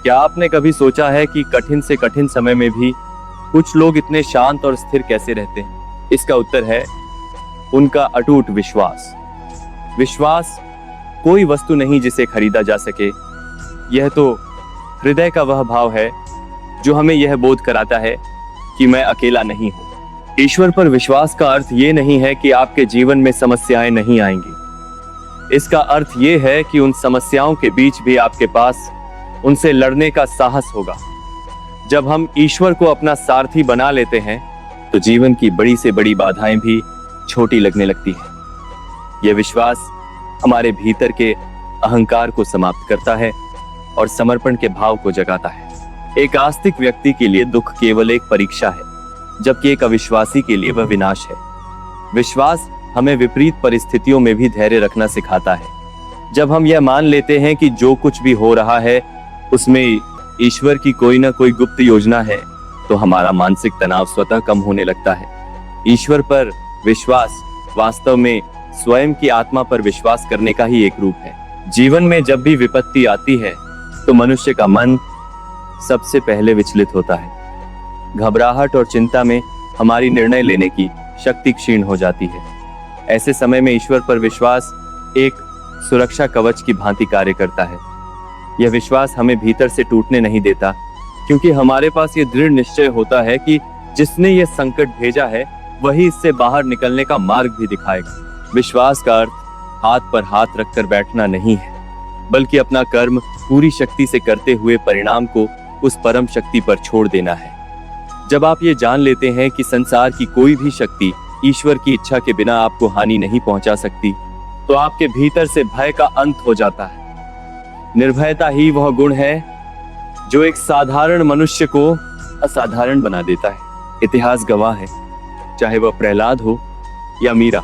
क्या आपने कभी सोचा है कि कठिन से कठिन समय में भी कुछ लोग इतने शांत और स्थिर कैसे रहते हैं? इसका उत्तर है उनका अटूट विश्वास। विश्वास कोई वस्तु नहीं जिसे खरीदा जा सके। यह तो हृदय का वह भाव है जो हमें यह बोध कराता है कि मैं अकेला नहीं हूं। ईश्वर पर विश्वास का अर्थ ये नहीं है कि आपके जीवन में समस्याएं नहीं आएंगी। इसका अर्थ ये है कि उन समस्याओं के बीच भी आपके पास उनसे लड़ने का साहस होगा। जब हम ईश्वर को अपना सारथी बना लेते हैं तो जीवन की बड़ी से बड़ी बाधाएं भी छोटी लगने लगती हैं। यह विश्वास हमारे भीतर के अहंकार को समाप्त करता है और समर्पण के भाव को जगाता है। एक आस्तिक व्यक्ति के लिए दुख केवल एक परीक्षा है, जबकि एक अविश्वासी के लिए वह विनाश है। विश्वास हमें विपरीत परिस्थितियों में भी धैर्य रखना सिखाता है। जब हम यह मान लेते हैं कि जो कुछ भी हो रहा है उसमें ईश्वर की कोई ना कोई गुप्त योजना है, तो हमारा मानसिक तनाव स्वतः कम होने लगता है। ईश्वर पर विश्वास वास्तव में स्वयं की आत्मा पर विश्वास करने का ही एक रूप है। जीवन में जब भी विपत्ति आती है तो मनुष्य का मन सबसे पहले विचलित होता है। घबराहट और चिंता में हमारी निर्णय लेने की शक्ति क्षीण हो जाती है। ऐसे समय में ईश्वर पर विश्वास एक सुरक्षा कवच की भांति कार्य करता है। यह विश्वास हमें भीतर से टूटने नहीं देता, क्योंकि हमारे पास यह दृढ़ निश्चय होता है कि जिसने यह संकट भेजा है वही इससे बाहर निकलने का मार्ग भी दिखाएगा। विश्वास का अर्थ हाथ पर हाथ रखकर बैठना नहीं है, बल्कि अपना कर्म पूरी शक्ति से करते हुए परिणाम को उस परम शक्ति पर छोड़ देना है। जब आप ये जान लेते हैं कि संसार की कोई भी शक्ति ईश्वर की इच्छा के बिना आपको हानि नहीं पहुंचा सकती, तो आपके भीतर से भय का अंत हो जाता है। निर्भयता ही वह गुण है जो एक साधारण मनुष्य को असाधारण बना देता है। इतिहास गवाह है, चाहे वह प्रहलाद हो या मीरा,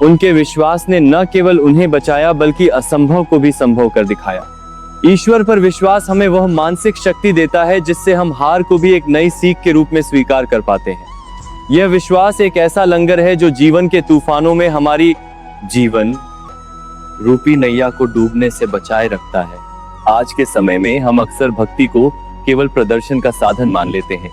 उनके विश्वास ने न केवल उन्हें बचाया बल्कि असंभव को भी संभव कर दिखाया। ईश्वर पर विश्वास हमें वह मानसिक शक्ति देता है जिससे हम हार को भी एक नई सीख के रूप में स्वीकार कर पाते हैं। यह विश्वास एक ऐसा लंगर है जो जीवन के तूफानों में हमारी जीवन रूपी नैया को डूबने से बचाए रखता है। आज के समय में हम अक्सर भक्ति को केवल प्रदर्शन का साधन मान लेते हैं।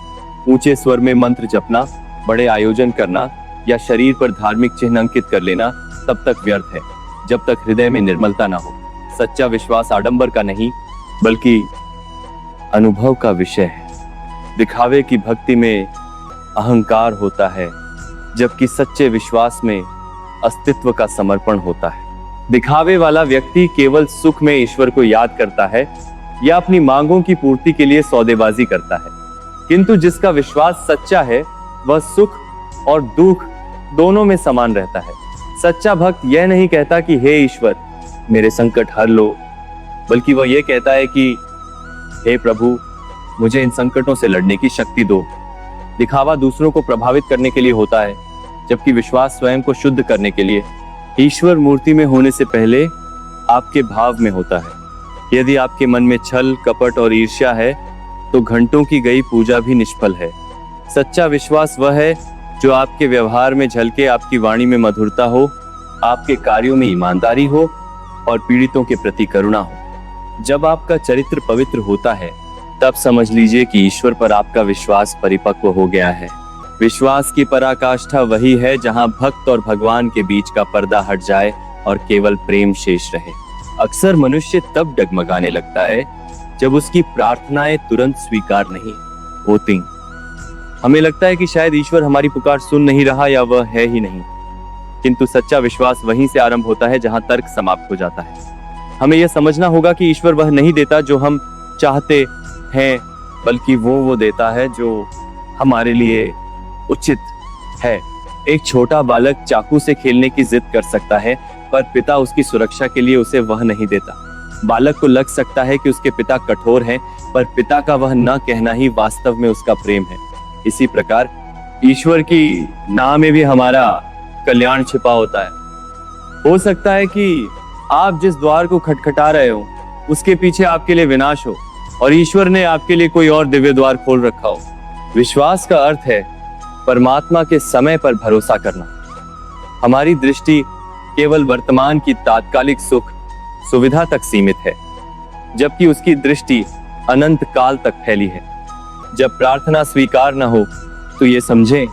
ऊंचे स्वर में मंत्र जपना, बड़े आयोजन करना या शरीर पर धार्मिक चिन्ह अंकित कर लेना तब तक व्यर्थ है जब तक हृदय में निर्मलता ना हो। सच्चा विश्वास आडंबर का नहीं बल्कि अनुभव का विषय है। दिखावे की भक्ति में अहंकार होता है, जबकि सच्चे विश्वास में अस्तित्व का समर्पण होता है। दिखावे वाला व्यक्ति केवल सुख में ईश्वर को याद करता है या अपनी मांगों की पूर्ति के लिए सौदेबाजी करता है, किंतु जिसका विश्वास सच्चा है वह सुख और दुख दोनों में समान रहता है। सच्चा भक्त यह नहीं कहता कि हे ईश्वर मेरे संकट हर लो, बल्कि वह यह कहता है कि हे प्रभु मुझे इन संकटों से लड़ने की शक्ति दो। दिखावा दूसरों को प्रभावित करने के लिए होता है, जबकि विश्वास स्वयं को शुद्ध करने के लिए ईश्वर मूर्ति में होने से पहले आपके भाव में होता है। यदि आपके मन में छल, कपट और ईर्ष्या है तो घंटों की गई पूजा भी निष्फल है। सच्चा विश्वास वह है जो आपके व्यवहार में झलके, आपकी वाणी में मधुरता हो, आपके कार्यों में ईमानदारी हो और पीड़ितों के प्रति करुणा हो। जब आपका चरित्र पवित्र होता है तब समझ लीजिए कि ईश्वर पर आपका विश्वास परिपक्व हो गया है। विश्वास की पराकाष्ठा वही है जहां भक्त और भगवान के बीच का पर्दा हट जाए और केवल प्रेम शेष रहे। अक्सर मनुष्य तब डगमगाने लगता है जब उसकी प्रार्थनाएं तुरंत स्वीकार नहीं होती। हमें लगता है कि शायद ईश्वर हमारी पुकार सुन नहीं रहा या वह है ही नहीं, किंतु सच्चा विश्वास वहीं से आरंभ होता है जहां तर्क समाप्त हो जाता है। हमें यह समझना होगा कि ईश्वर वह नहीं देता जो हम चाहते हैं, बल्कि वो देता है जो हमारे लिए उचित है। एक छोटा बालक चाकू से खेलने की जिद कर सकता है, पर पिता उसकी सुरक्षा के लिए उसे वह नहीं देता। बालक को लग सकता है कि उसके पिता कठोर हैं, पर पिता का वह न कहना ही वास्तव में उसका प्रेम है। इसी प्रकार ईश्वर की नाम में भी हमारा कल्याण छिपा होता है। हो सकता है कि आप जिस द्वार को खटखटा रहे हो उसके पीछे आपके लिए विनाश हो और ईश्वर ने आपके लिए कोई और दिव्य द्वार खोल रखा हो। विश्वास का अर्थ है परमात्मा के समय पर भरोसा करना। हमारी दृष्टि केवल वर्तमान की तात्कालिक सुख सुविधा तक सीमित है, जबकि उसकी दृष्टि अनंत काल तक फैली है। जब प्रार्थना स्वीकार न हो तो ये समझें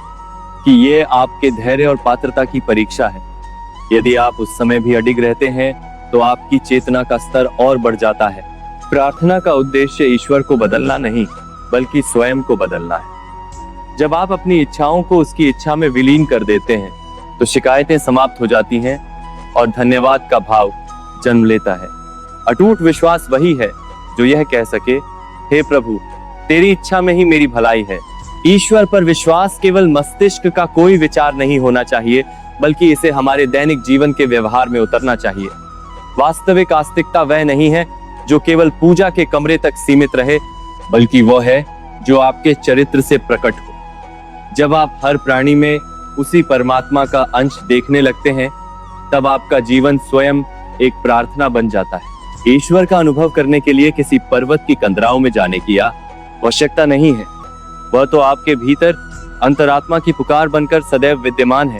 कि ये आपके धैर्य और पात्रता की परीक्षा है। यदि आप उस समय भी अडिग रहते हैं तो आपकी चेतना का स्तर और बढ़ जाता है। प्रार्थना का उद्देश्य ईश्वर को बदलना नहीं, बल्कि स्वयं को बदलना है। जब आप अपनी इच्छाओं को उसकी इच्छा में विलीन कर देते हैं तो शिकायतें समाप्त हो जाती हैं और धन्यवाद का भाव जन्म लेता है। अटूट विश्वास वही है जो यह कह सके, हे प्रभु, तेरी इच्छा में ही मेरी भलाई है। ईश्वर पर विश्वास केवल मस्तिष्क का कोई विचार नहीं होना चाहिए, बल्कि इसे हमारे दैनिक जीवन के व्यवहार में उतरना चाहिए। वास्तविक आस्तिकता वह नहीं है जो केवल पूजा के कमरे तक सीमित रहे, बल्कि वह है जो आपके चरित्र से प्रकट हो। जब आप हर प्राणी में उसी परमात्मा का अंश देखने लगते हैं, तब आपका जीवन स्वयं एक प्रार्थना बन जाता है। ईश्वर का अनुभव करने के लिए किसी पर्वत की कंदराओं में जाने की आवश्यकता नहीं है। वह तो आपके भीतर अंतरात्मा की पुकार बनकर सदैव विद्यमान है।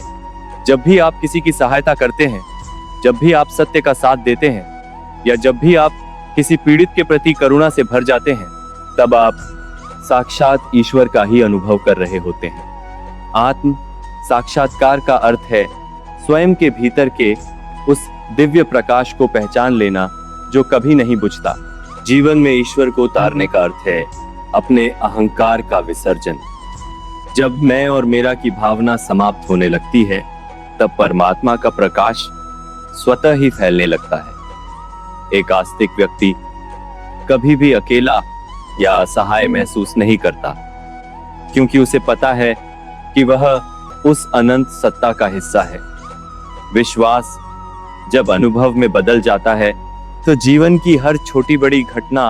जब भी आप किसी की सहायता करते हैं, जब भी आप सत्य का साथ देते हैं, या जब भी आप किसी पीड़ित के प्रति करुणा से भर जाते हैं, तब आप साक्षात ईश्वर का ही अनुभव कर रहे होते हैं। आत्म साक्षात्कार का अर्थ है स्वयं के भीतर के उस दिव्य प्रकाश को पहचान लेना जो कभी नहीं बुझता। जीवन में ईश्वर को उतारने का अर्थ है अपने अहंकार का विसर्जन। जब मैं और मेरा की भावना समाप्त होने लगती है, तब परमात्मा का प्रकाश स्वतः ही फैलने लगता है। एक आस्तिक व्यक्ति कभी भी अकेला या असहाय महसूस नहीं करता, क्योंकि उसे पता है कि वह उस अनंत सत्ता का हिस्सा है। विश्वास जब अनुभव में बदल जाता है तो जीवन की हर छोटी बड़ी घटना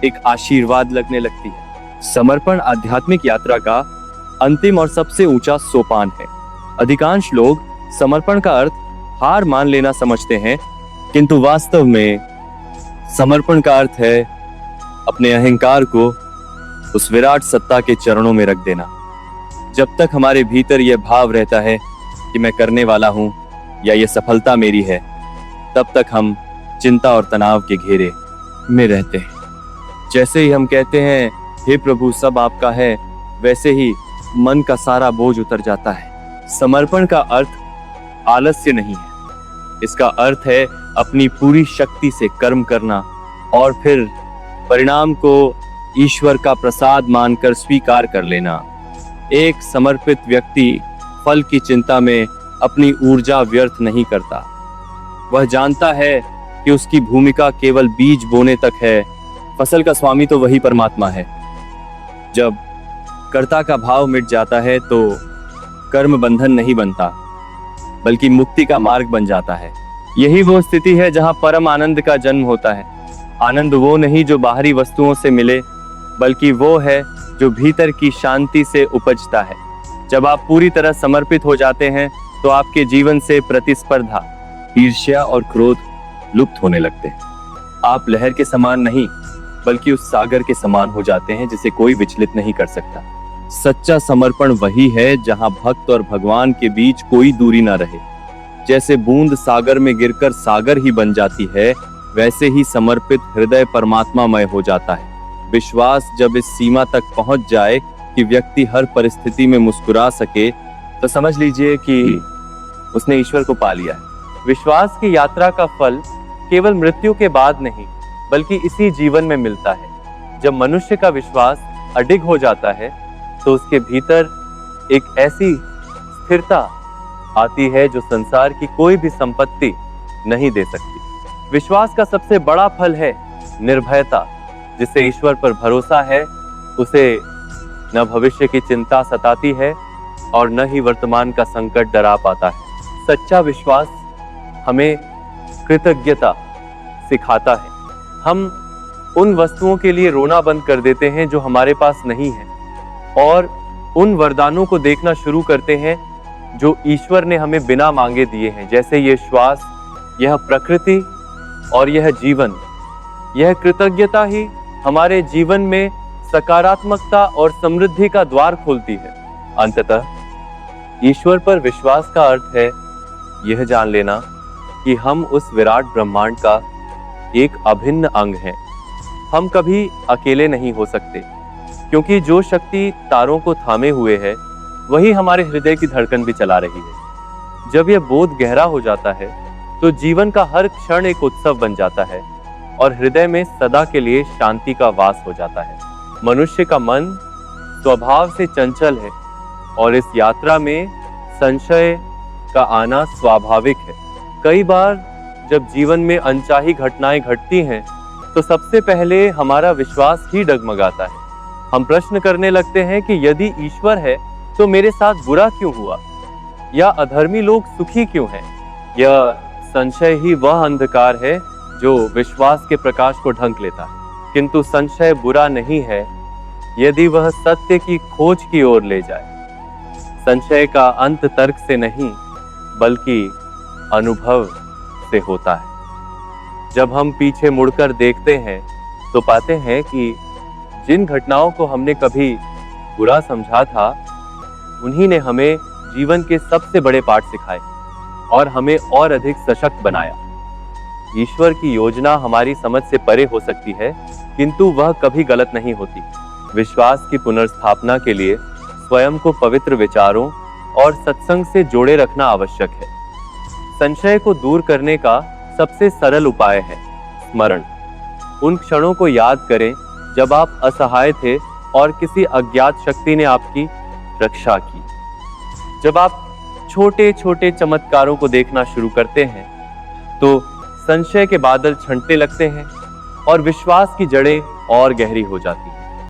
एक आशीर्वाद लगने लगती है। समर्पण आध्यात्मिक यात्रा का अंतिम और सबसे ऊंचा सोपान है। अधिकांश लोग समर्पण का अर्थ हार मान लेना समझते हैं, किंतु वास्तव में समर्पण का अर्थ है अपने अहंकार को उस विराट सत्ता के चरणों में रख देना। जब तक हमारे भीतर यह भाव रहता है कि मैं करने वाला हूं या यह सफलता मेरी है, तब तक हम चिंता और तनाव के घेरे में रहते हैं। जैसे ही हम कहते हैं, हे प्रभु, सब आपका है, वैसे ही मन का सारा बोझ उतर जाता है। समर्पण का अर्थ आलस्य नहीं है। इसका अर्थ है अपनी पूरी शक्ति से कर्म करना और फिर परिणाम को ईश्वर का प्रसाद मानकर स्वीकार कर लेना। एक समर्पित व्यक्ति फल की चिंता में अपनी ऊर्जा व्यर्थ नहीं करता। वह जानता है कि उसकी भूमिका केवल बीज बोने तक है। फसल का स्वामी तो वही परमात्मा है। जब कर्ता का भाव मिट जाता है तो कर्म बंधन नहीं बनता, बल्कि मुक्ति का मार्ग बन जाता है। यही वो स्थिति है जहां परम आनंद का जन्म होता है। आनंद वो नहीं जो बाहरी वस्तुओं से मिले, बल्कि वो है जो भीतर की शांति से उपजता है। जब आप पूरी तरह समर्पित हो जाते हैं तो आपके जीवन से प्रतिस्पर्धा, ईर्ष्या और क्रोध लुप्त होने लगते हैं। आप लहर के समान नहीं, बल्कि उस सागर के समान हो जाते हैं जिसे कोई विचलित नहीं कर सकता। सच्चा समर्पण वही है जहां भक्त और भगवान के बीच कोई दूरी ना रहे। जैसे बूंद सागर में गिरकर सागर ही बन जाती है, वैसे ही समर्पित हृदय परमात्मामय हो जाता है। विश्वास जब इस सीमा तक पहुंच जाए कि व्यक्ति हर परिस्थिति में मुस्कुरा सके, तो समझ लीजिए कि उसने ईश्वर को पा लिया है। विश्वास की यात्रा का फल केवल मृत्यु के बाद नहीं, बल्कि इसी जीवन में मिलता है। जब मनुष्य का विश्वास अडिग हो जाता है तो उसके भीतर एक ऐसी स्थिरता आती है जो संसार की कोई भी संपत्ति नहीं दे सकती। विश्वास का सबसे बड़ा फल है निर्भयता। जिसे ईश्वर पर भरोसा है, उसे न भविष्य की चिंता सताती है और न ही वर्तमान का संकट डरा पाता है। सच्चा विश्वास हमें कृतज्ञता सिखाता है। हम उन वस्तुओं के लिए रोना बंद कर देते हैं जो हमारे पास नहीं है, और उन वरदानों को देखना शुरू करते हैं जो ईश्वर ने हमें बिना मांगे दिए हैं। जैसे ये श्वास, यह प्रकृति और यह जीवन। यह कृतज्ञता ही हमारे जीवन में सकारात्मकता और समृद्धि का द्वार खोलती है। अंततः ईश्वर पर विश्वास का अर्थ है यह जान लेना कि हम उस विराट ब्रह्मांड का एक अभिन्न अंग हैं। हम कभी अकेले नहीं हो सकते, क्योंकि जो शक्ति तारों को थामे हुए है वही हमारे हृदय की धड़कन भी चला रही है। जब यह बोध गहरा हो जाता है तो जीवन का हर क्षण एक उत्सव बन जाता है और हृदय में सदा के लिए शांति का वास हो जाता है। मनुष्य का मन स्वभाव से चंचल है और इस यात्रा में संशय का आना स्वाभाविक है। कई बार जब जीवन में अनचाही घटनाएं घटती हैं तो सबसे पहले हमारा विश्वास ही डगमगाता है। हम प्रश्न करने लगते हैं कि यदि ईश्वर है तो मेरे साथ बुरा क्यों हुआ, या अधर्मी लोग सुखी क्यों हैं। यह संशय ही वह अंधकार है जो विश्वास के प्रकाश को ढंक लेता है। किंतु संशय बुरा नहीं है यदि वह सत्य की खोज की ओर ले जाए। संशय का अंत तर्क से नहीं बल्कि अनुभव से होता है। जब हम पीछे मुड़कर देखते हैं तो पाते हैं कि जिन घटनाओं को हमने कभी बुरा समझा था उन्हीं ने हमें जीवन के सबसे बड़े पाठ सिखाए और हमें और अधिक सशक्त बनाया। ईश्वर की योजना हमारी समझ से परे हो सकती है, किंतु वह कभी गलत नहीं होती। विश्वास की पुनर्स्थापना के लिए स्वयं को पवित्र विचारों और सत्संग से जोड़े रखना आवश्यक है। संशय को दूर करने का सबसे सरल उपाय है स्मरण। उन क्षणों को याद करें जब आप असहाय थे और किसी अज्ञात शक्ति ने आपकी रक्षा की। जब आप छोटे छोटे चमत्कारों को देखना शुरू करते हैं तो संशय के बादल छंटने लगते हैं और विश्वास की जड़ें और गहरी हो जाती हैं।